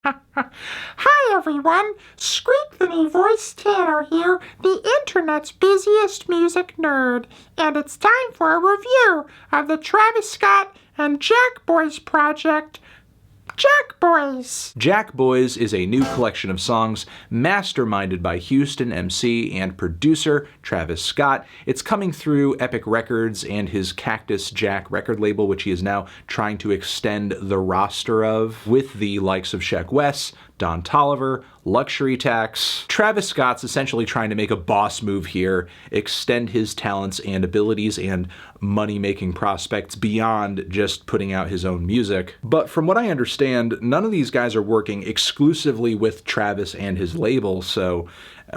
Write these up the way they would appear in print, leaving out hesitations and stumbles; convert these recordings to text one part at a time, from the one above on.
Hi everyone, Squeak the New Voice Tanner here, the internet's busiest music nerd, and it's time for a review of the Travis Scott and Jackboys project, Jackboys. Jackboys is a new collection of songs masterminded by Houston MC and producer Travis Scott. It's coming through Epic Records and his Cactus Jack record label, which he is now trying to extend the roster of, with the likes of Sheck Wes, Don Toliver, Luxury Tax. Travis Scott's essentially trying to make a boss move here, extend his talents and abilities and money-making prospects beyond just putting out his own music. But from what I understand, none of these guys are working exclusively with Travis and his label, so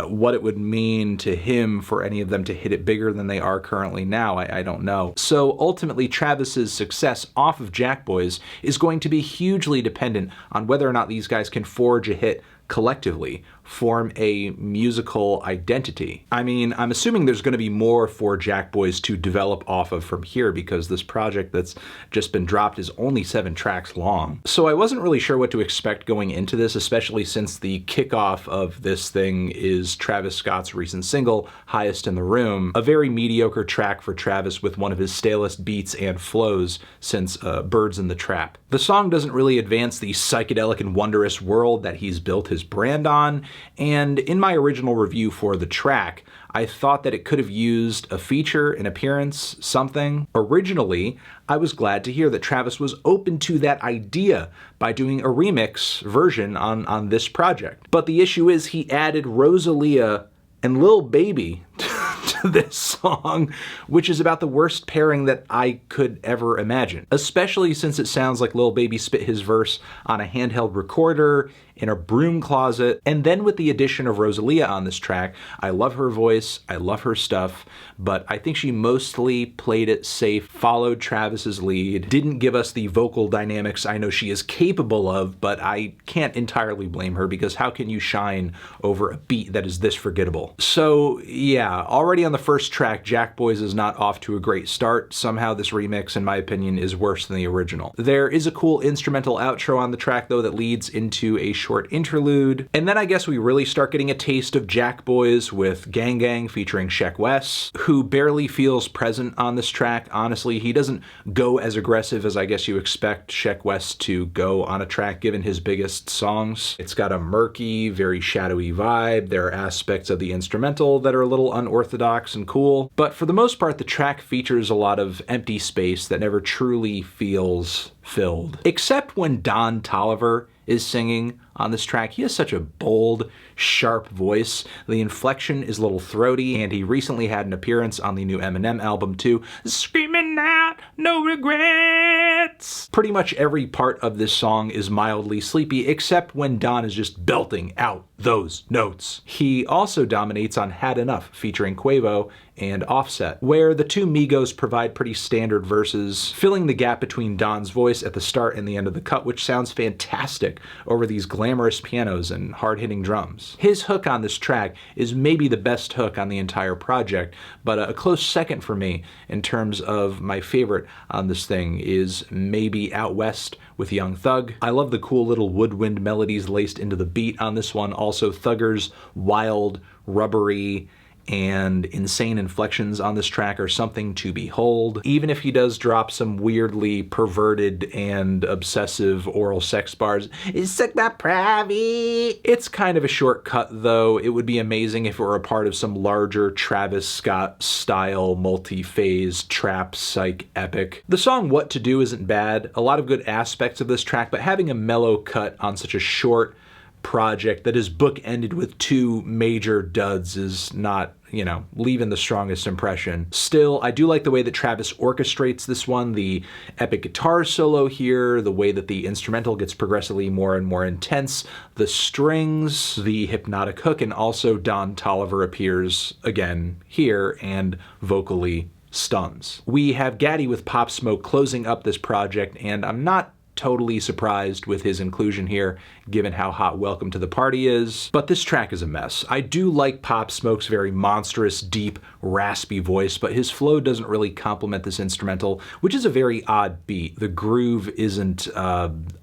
what it would mean to him for any of them to hit it bigger than they are currently now, I don't know. So ultimately, Travis's success off of Jackboys is going to be hugely dependent on whether or not these guys can forge a hit collectively, form a musical identity. I mean, I'm assuming there's going to be more for Jackboys to develop off of from here because this project that's just been dropped is only 7 tracks long. So I wasn't really sure what to expect going into this, especially since the kickoff of this thing is Travis Scott's recent single, Highest in the Room, a very mediocre track for Travis with one of his stalest beats and flows since Birds in the Trap. The song doesn't really advance the psychedelic and wondrous world that he's built his brand on, and in my original review for the track, I thought that it could have used a feature, an appearance, something. Originally, I was glad to hear that Travis was open to that idea by doing a remix version on this project. But the issue is he added Rosalia and Lil Baby to this song, which is about the worst pairing that I could ever imagine. Especially since it sounds like Lil Baby spit his verse on a handheld recorder in a broom closet. And then with the addition of Rosalia on this track, I love her voice, I love her stuff, but I think she mostly played it safe, followed Travis's lead, didn't give us the vocal dynamics I know she is capable of, but I can't entirely blame her because how can you shine over a beat that is this forgettable? So yeah, already on the first track, Jackboys is not off to a great start. Somehow this remix, in my opinion, is worse than the original. There is a cool instrumental outro on the track though that leads into a short interlude, and then I guess we really start getting a taste of Jackboys with Gang Gang featuring Sheck Wes, who barely feels present on this track. Honestly, he doesn't go as aggressive as I guess you expect Sheck Wes to go on a track given his biggest songs. It's got a murky, very shadowy vibe. There are aspects of the instrumental that are a little unorthodox and cool, but for the most part the track features a lot of empty space that never truly feels filled. Except when Don Toliver is singing on this track. He has such a bold, sharp voice. The inflection is a little throaty, and he recently had an appearance on the new Eminem album too. Screaming out, no regrets. Pretty much every part of this song is mildly sleepy, except when Don is just belting out those notes. He also dominates on Had Enough, featuring Quavo and Offset, where the two Migos provide pretty standard verses, filling the gap between Don's voice at the start and the end of the cut, which sounds fantastic over these glamorous pianos and hard-hitting drums. His hook on this track is maybe the best hook on the entire project, but a close second for me in terms of my favorite on this thing is maybe Out West with Young Thug. I love the cool little woodwind melodies laced into the beat on this one. Also Thugger's wild, rubbery, and insane inflections on this track are something to behold. Even if he does drop some weirdly perverted and obsessive oral sex bars, it's like that private. It's kind of a shortcut though. It would be amazing if it were a part of some larger Travis Scott style multi-phase trap psych epic. The song What to Do isn't bad. A lot of good aspects of this track, but having a mellow cut on such a short project that is bookended with 2 major duds is not, you know, leaving the strongest impression. Still, I do like the way that Travis orchestrates this one, the epic guitar solo here, the way that the instrumental gets progressively more and more intense, the strings, the hypnotic hook, and also Don Toliver appears again here and vocally stuns. We have Gaddy with Pop Smoke closing up this project, and I'm not totally surprised with his inclusion here given how hot Welcome to the Party is. But this track is a mess. I do like Pop Smoke's very monstrous, deep, raspy voice, but his flow doesn't really complement this instrumental, which is a very odd beat. The groove isn't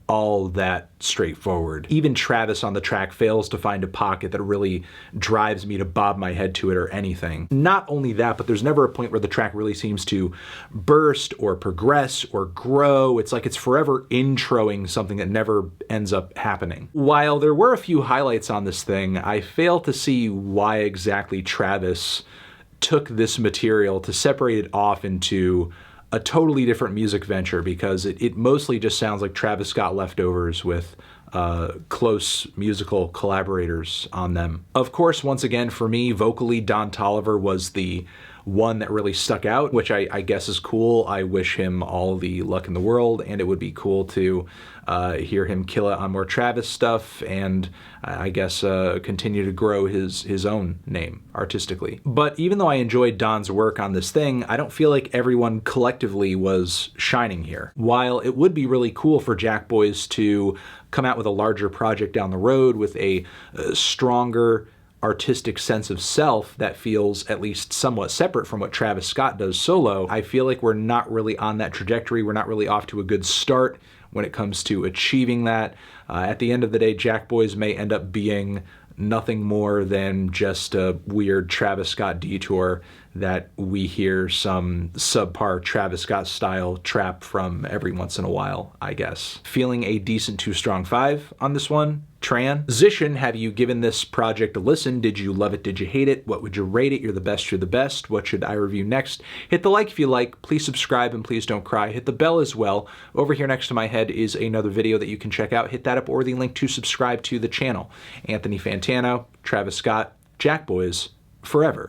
all that straightforward. Even Travis on the track fails to find a pocket that really drives me to bob my head to it or anything. Not only that, but there's never a point where the track really seems to burst or progress or grow. It's like it's forever introing something that never ends up happening. While there were a few highlights on this thing, I fail to see why exactly Travis took this material to separate it off into a totally different music venture, because it mostly just sounds like Travis Scott leftovers with close musical collaborators on them. Of course, once again, for me, vocally, Don Toliver was the one that really stuck out, which I guess is cool. I wish him all the luck in the world, and it would be cool to hear him kill it on more Travis stuff, and I guess continue to grow his own name artistically. But even though I enjoyed Don's work on this thing, I don't feel like everyone collectively was shining here. While it would be really cool for Jackboys to come out with a larger project down the road with a stronger artistic sense of self that feels at least somewhat separate from what Travis Scott does solo, I feel like we're not really on that trajectory. We're not really off to a good start when it comes to achieving that. At the end of the day, Jackboys may end up being nothing more than just a weird Travis Scott detour that we hear some subpar Travis Scott style trap from every once in a while, I guess. Feeling a decent 2 strong 5 on this one. Transition, have you given this project a listen? Did you love it? Did you hate it? What would you rate it? You're the best, you're the best. What should I review next? Hit the like if you like. Please subscribe and please don't cry. Hit the bell as well. Over here next to my head is another video that you can check out. Hit that up, or the link to subscribe to the channel. Anthony Fantano, Travis Scott, Jackboys, forever.